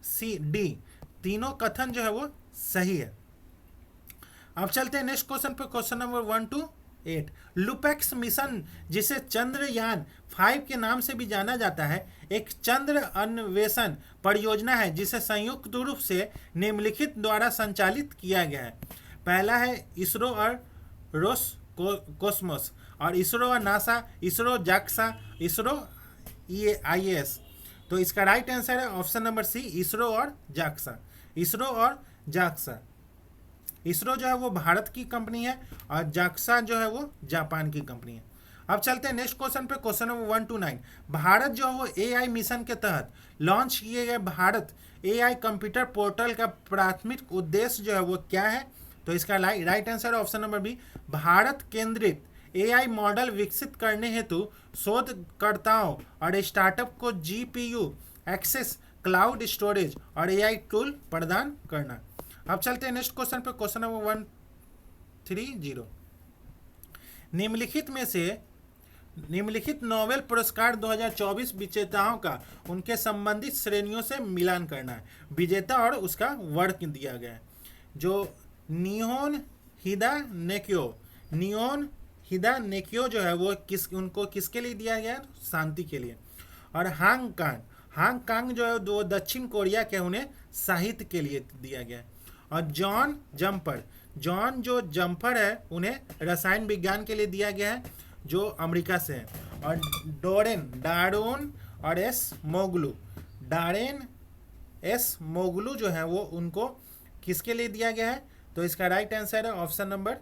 सी, डी। तीनों कथन जो है वो सही है। अब चलते हैं नेक्स्ट क्वेश्चन पे, क्वेश्चन नंबर 128। लुपेक्स मिशन, जिसे चंद्रयान 5 के नाम से भी जाना जाता है, एक चंद्र अन्वेषण परियोजना है जिसे संयुक्त रूप से निम्नलिखित द्वारा संचालित किया गया है। पहला है इसरो और रोसकोसमोस, और इसरो और NASA, ISRO JAXA, ISRO IAS। तो इसका राइट आंसर है ऑप्शन नंबर सी, इसरो और जाक्सा। इसरो और जाक्सा। इसरो जो है वो भारत की कंपनी है और जाक्सा जो है वो जापान की कंपनी है। अब चलते हैं नेक्स्ट क्वेश्चन पे, क्वेश्चन नंबर 129। भारत जो है वो AI मिशन के तहत लॉन्च किए गए भारत AI कंप्यूटर पोर्टल का प्राथमिक उद्देश्य जो है वो क्या है? तो इसका right answer option number B, Bharat केंद्रित AI मॉडल विकसित करने हेतु शोधकर्ताओं और स्टार्टअप को GPU एक्सेस क्लाउड स्टोरेज और एआई टूल प्रदान करना। अब चलते हैं नेक्स्ट क्वेश्चन पे, क्वेश्चन नंबर 130। निम्नलिखित नोबेल पुरस्कार 2024 विजेताओं का उनके संबंधित श्रेणियों से मिलान करना है। विजेता और उसका वर्ग दिया गया है। जो निहोन हिदा नेक्यो जो है वो उनको किसके लिए दिया गया है? शांति के लिए। और हांग कांग जो है वो दक्षिण कोरिया के, उन्हें साहित्य के लिए दिया गया है। और जॉन जो जम्पर है उन्हें रसायन विज्ञान के लिए दिया गया है, जो अमेरिका से है। और डारोन और डारेन एस मोगलू जो है वो उनको किसके लिए दिया गया है? तो इसका राइट आंसर है ऑप्शन नंबर,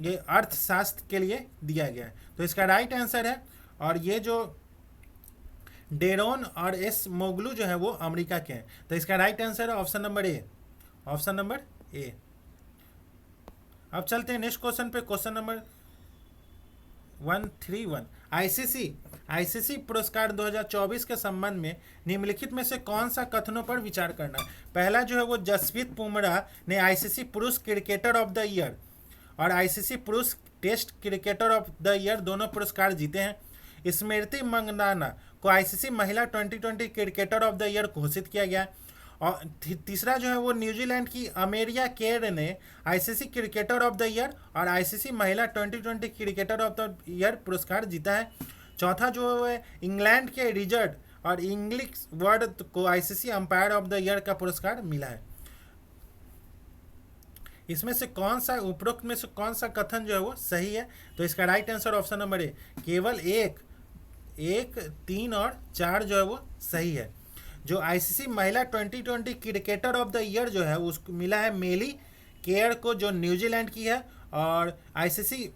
ये अर्थशास्त्र के लिए दिया गया है, तो इसका राइट आंसर है। और ये जो डेरोन और एस मोगलू जो है वो अमेरिका के हैं, तो इसका राइट आंसर है ऑप्शन नंबर ए, ऑप्शन नंबर ए। अब चलते हैं नेक्स्ट क्वेश्चन पे, क्वेश्चन नंबर 131। आईसीसी पुरस्कार 2024 के संबंध में निम्नलिखित में से कौन सा कथनों पर विचार करना है? पहला जो है वो जसप्रीत बुमराह ने आईसीसी पुरुष क्रिकेटर ऑफ द ईयर और आईसीसी पुरुष test cricketer of the year दोनों पुरस्कार जीते हैं। स्मृति मंदाना को आईसीसी महिला 2020 क्रिकेटर ऑफ द ईयर घोषित किया गया। और तीसरा जो है वो न्यूजीलैंड की अमेरिया केर ने ICC cricketer of the year और आईसीसी महिला 2020 क्रिकेटर ऑफ द ईयर पुरस्कार जीता है। चौथा जो है इंग्लैंड के रिचर्ड और इंग्लिश वर्ड को ICC umpire of the year का पुरस्कार मिला है। इसमें से कौन सा, उपरोक्त में से कौन सा कथन जो है वो सही है? तो इसका राइट आंसर ऑप्शन नंबर ए, केवल 1, 3 और 4 जो है वो सही है। जो आईसीसी महिला 2020 क्रिकेटर ऑफ द ईयर जो है उसको मिला है मेली केयर को, जो न्यूजीलैंड की है। और आईसीसी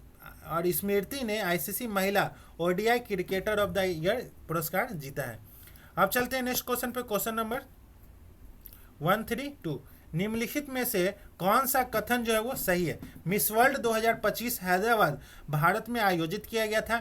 और स्मृति ने आईसीसी महिला ODI cricketer of the year पुरस्कार जीता है। अब चलते हैं नेक्स्ट क्वेश्चन पे, क्वेश्चन नंबर 132। निम्नलिखित में से कौन सा कथन जो है वो सही है? मिस वर्ल्ड 2025 हैदराबाद भारत में आयोजित किया गया था।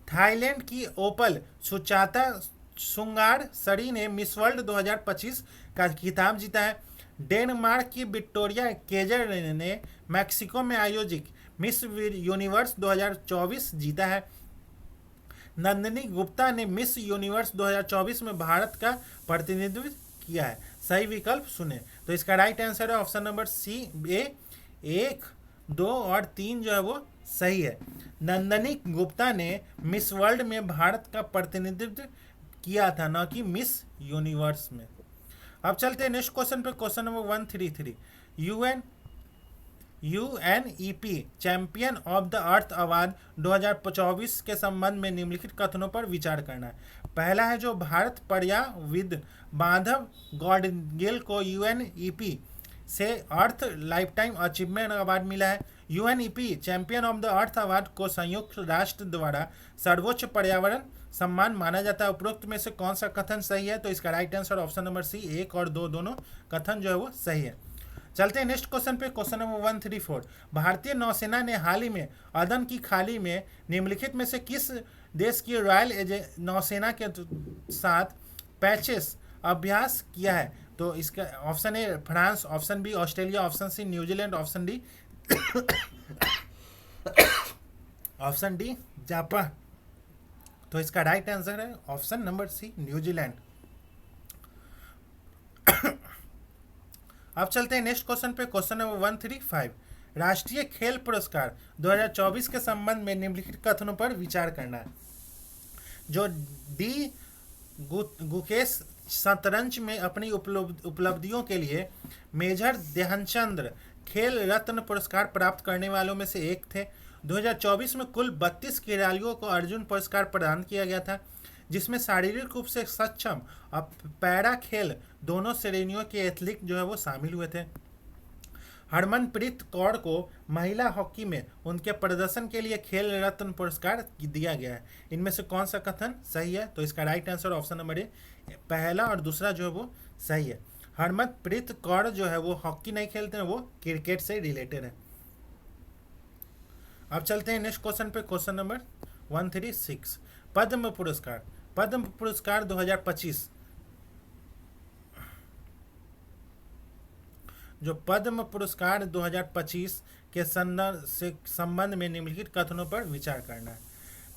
थाईलैंड की ओपल सुचाता सुंगार सरी ने मिस वर्ल्ड 2025 का खिताब जीता है। डेनमार्क की विक्टोरिया केजर ने मैक्सिको में आयोजित मिस यूनिवर्स 2024 जीता है। नंदिनी गुप्ता ने मिस यूनिवर्स 2024 में भारत का प्रतिनिधित्व किया है। सही विकल्प सुने, तो इसका राइट आंसर है ऑप्शन नंबर सी, ए। 1, 2 और 3 जो है वो सही है। नंदिनी गुप्ता ने मिस वर्ल्ड में भारत का प्रतिनिधित्व किया था, न कि मिस यूनिवर्स में। अब चलते हैं नेक्स्ट क्वेश्चन पे, question number 133। UNEP champion of the earth award 2024 के संबंध में निम्नलिखित कथनों पर विचार करना है। पहला है जो भारत पर्याविद माधव गॉडगिल को यूएनईपी से अर्थ लाइफटाइम अचीवमेंट अवार्ड मिला है। UNEP champion of the earth award को संयुक्त राष्ट्र द्वारा सर्वोच्च पर्यावरण सम्मान माना जाता है। उपरोक्त में से कौन सा कथन सही है? तो इसका right answer option number C, 1 और 2 दोनों कथन जो है वो सही है। चलते हैं नेक्स्ट क्वेश्चन पे, क्वेश्चन नंबर 134। भारतीय नौसेना ने हाल ही में अदन की खाड़ी में निम्नलिखित में से किस देश की रॉयल नौसेना के साथ पैचेस अभ्यास किया है? तो इसका option A France, option B Australia, option C New Zealand, option D option D Japan. तो इसका राइट आंसर है ऑप्शन नंबर सी न्यूजीलैंड। अब चलते हैं नेक्स्ट क्वेश्चन पे, क्वेश्चन नंबर 135। राष्ट्रीय खेल पुरस्कार 2024 के संबंध में निम्नलिखित कथनों पर विचार करना है। जो डी गुकेश शतरंज में अपनी उपलब्धियों के लिए मेजर ध्यानचंद खेल रत्न पुरस्कार प्राप्त करने वालों में से एक थे। 2024 में कुल 32 खिलाड़ियों को अर्जुन पुरस्कार प्रदान किया गया था, जिसमें शारीरिक रूप से सक्षम और पैरा खेल दोनों श्रेणियों के एथलीट जो है वो शामिल हुए थे। हरमनप्रीत कौर को महिला हॉकी में उनके प्रदर्शन के लिए खेल रत्न पुरस्कार दिया गया है। इनमें से कौन सा कथन सही है? तो इसका राइट आंसर ऑप्शन नंबर ए, पहला और दूसरा जो है वो सही है। हरमनप्रीत कौर जो है वो हॉकी नहीं खेलते हैं, वो क्रिकेट से रिलेटेड है। अब चलते हैं नेक्स्ट क्वेश्चन पे, क्वेश्चन नंबर 136। पद्म पुरस्कार 2025 जो पद्म पुरस्कार 2025 के संदर्भ से संबंध में निम्नलिखित कथनों पर विचार करना है।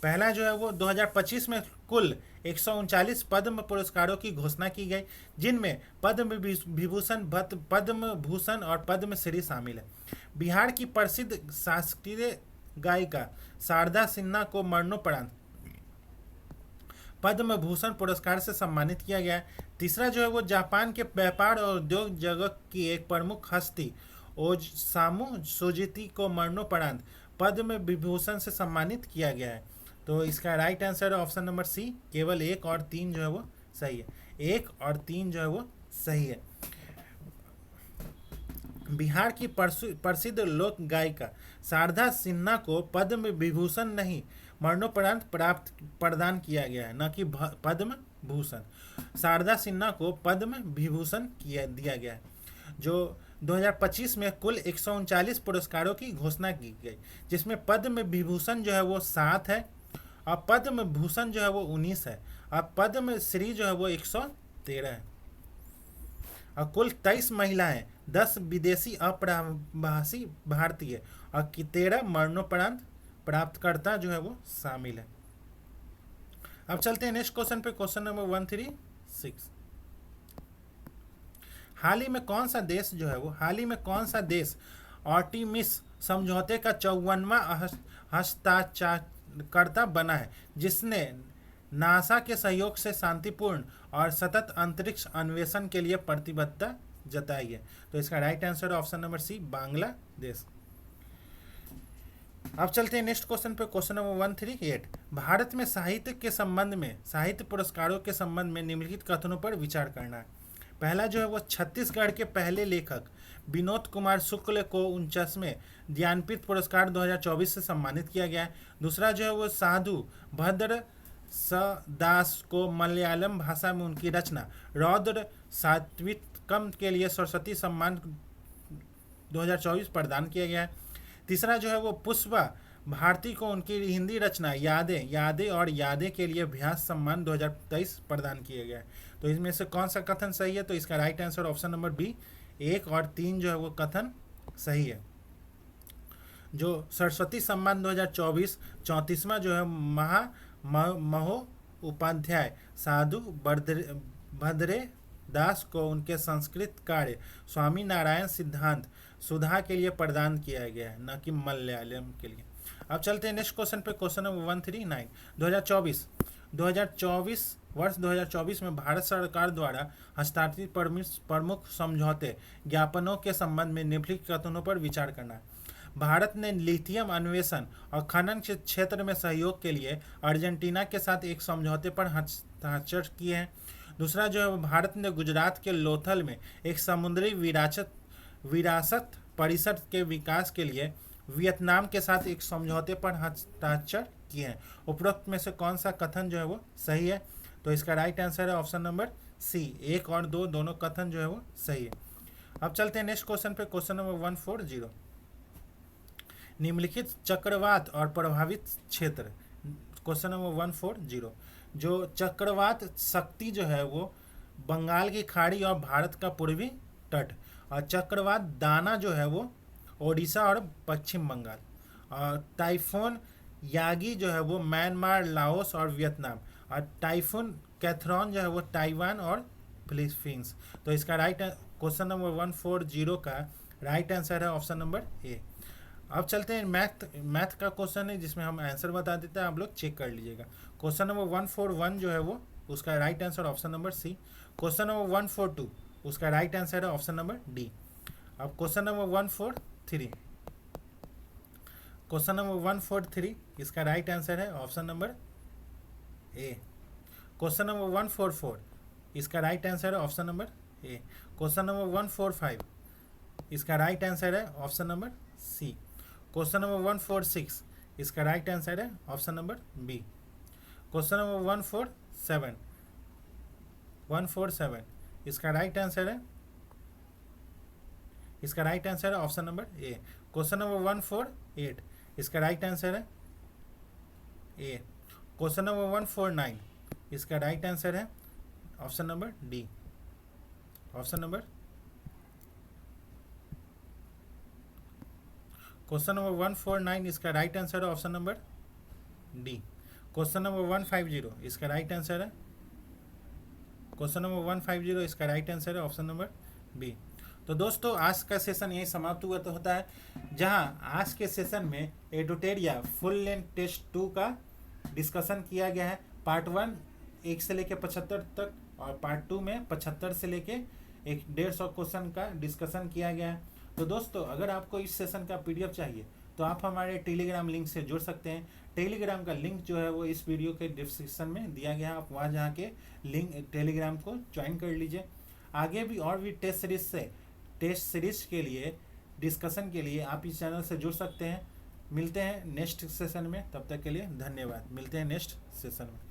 पहला जो है वो 2025 में कुल 139 पद्म पुरस्कारों की घोषणा की गई, जिनमें पद्म विभूषण, पद्म भूषण और पद्मश्री शामिल है। बिहार की प्रसिद्ध शास्त्रीय गायिका शारदा सिन्हा को मरणोपरांत पद्म भूषण पुरस्कार से सम्मानित किया गया है। तीसरा जो है वो जापान के व्यापार और उद्योग जगत की एक प्रमुख हस्ती ओसामू सुजुकी को मरणोपरांत पद्म विभूषण से सम्मानित किया गया है। तो इसका राइट आंसर है ऑप्शन नंबर सी। केवल 1 और 3 जो है वो सही है। 1 और 3 जो है वो सही है। बिहार की प्रसिद्ध लोक गायिका शारदा सिन्हा को पद्म विभूषण नहीं, मरणोपरांत प्रदान किया गया है, न कि पद्म भूषण। शारदा सिन्हा को पद्म विभूषण दिया गया है। जो 2025 में कुल 139 पुरस्कारों की घोषणा की गई, जिसमें पद्म विभूषण जो है वो 7 है और पद्म भूषण जो है वो 19 है और पद्म श्री जो है वो 113 है। और कुल 23 महिलाएं, 10 विदेशी अप्रवासी भारतीय और 13 मरणोपरांत प्राप्तकर्ता जो है वो शामिल है। अब चलते हैं नेक्स्ट क्वेश्चन पे, क्वेश्चन नंबर 136। हाल ही में कौन सा देश आर्टेमिस समझौते का 54वां हस्ताक्षरकर्ता बना है, जिसने नासा के सहयोग से शांतिपूर्ण और सतत अंतरिक्ष अन्वेषण के लिए प्रतिबद्धता जताई है। तो इसका राइट आंसर है ऑप्शन नंबर सी, बांग्लादेश। अब चलते हैं नेक्स्ट क्वेश्चन पे, क्वेश्चन नंबर 138। भारत में साहित्य पुरस्कारों के संबंध में निम्नलिखित कथनों पर विचार करना है। पहला जो है वो छत्तीसगढ़ के पहले लेखक विनोद कुमार शुक्ल को 49वें ज्ञानपीठ पुरस्कार 2024 से सम्मानित किया गया है। दूसरा जो है वो साधु भद्र दास को मलयालम भाषा में उनकी रचना रौद्र सात्विकम के लिए सरस्वती सम्मान 2024 प्रदान किया गया है। तीसरा जो है वो पुष्पा भारती को उनकी हिंदी रचना यादें के लिए व्यास सम्मान 2023 प्रदान किया गया है। तो इसमें से कौन सा कथन सही है? तो इसका right answer option number B, 1 और 3 जो है वो कथन सही है। जो सरस्वती सम्मान 2024 34वां जो है महो उपाध्याय साधु भद्रे दास को उनके संस्कृत कार्य स्वामी नारायण सिद्धांत सुधा के लिए प्रदान किया गया है, न कि मलयालम के लिए। अब चलते हैं नेक्स्ट क्वेश्चन पे, क्वेश्चन नंबर 139। 2024 में भारत सरकार द्वारा हस्ताक्षरित प्रमुख समझौते ज्ञापनों के संबंध में निम्नलिखित कथनों पर विचार करना है। भारत ने लिथियम अन्वेषण और खनन के क्षेत्र में सहयोग के लिए अर्जेंटीना के साथ एक समझौते पर हस्ताक्षर किए हैं। दूसरा जो है भारत ने गुजरात के लोथल में एक समुद्री विरासत परिषद के विकास के लिए वियतनाम के साथ एक समझौते पर हस्ताक्षर किए हैं। उपरोक्त में से कौन सा कथन जो है वो सही है? तो इसका राइट आंसर है ऑप्शन नंबर सी, 1 और 2 दोनों कथन जो है वो सही है। अब चलते हैं नेक्स्ट क्वेश्चन पे, क्वेश्चन नंबर 140। निम्नलिखित चक्रवात और प्रभावित क्षेत्र, क्वेश्चन नंबर 140। जो चक्रवात शक्ति जो है वो बंगाल की खाड़ी और भारत का पूर्वी तट, और चक्रवात दाना जो है वो ओडिशा और पश्चिम बंगाल, और टाइफून यागी जो है वो म्यांमार, लाओस और वियतनाम, और टाइफून कैथरॉन जो है वो ताइवान और फिलीपींस। तो इसका राइट क्वेश्चन नंबर 140 का राइट आंसर है ऑप्शन नंबर ए। अब चलते हैं मैथ का क्वेश्चन है, जिसमें हम आंसर बता देते हैं, आप लोग चेक कर लीजिएगा। क्वेश्चन नंबर 141 जो है वो उसका right answer option number C. Question number 142 उसका राइट आंसर है ऑप्शन नंबर डी। अब क्वेश्चन नंबर 143 इसका राइट आंसर है option number A. Question number 144 इसका राइट आंसर है option number A. Question number 145 इसका राइट आंसर है option number C. Question number 146 इसका राइट आंसर है option number B. Question number 147 इसका राइट आंसर है option number A. Question number 148 इसका राइट आंसर है ए। क्वेश्चन नंबर 149 इसका राइट आंसर है option number D, option number question number 149 इसका राइट आंसर है option number D. Question number 150 इसका राइट आंसर है, क्वेश्चन नंबर 150 इसका राइट आंसर है ऑप्शन नंबर बी। तो दोस्तों आज का सेशन यही समाप्त हुआ तो होता है, जहां आज के सेशन में एडुटेरिया फुल लेंथ टेस्ट 2 का डिस्कशन किया गया है। पार्ट 1 1 से लेके 75 तक और पार्ट 2 में 75 से लेके 150 क्वेश्चन का डिस्कशन किया गया है। तो दोस्तों अगर आपको इस सेशन का पीडीएफ चाहिए तो आप हमारे टेलीग्राम लिंक से जुड़ सकते हैं। टेलीग्राम का लिंक जो है वो इस वीडियो के डिस्क्रिप्शन में दिया गया है, आप वहाँ जाके लिंक टेलीग्राम को ज्वाइन कर लीजिए। आगे भी और भी टेस्ट सीरीज के लिए डिस्कशन के लिए आप इस चैनल से जुड़ सकते हैं। मिलते हैं नेक्स्ट सेशन में, तब तक के लिए धन्यवाद। मिलते हैं नेक्स्ट सेशन में।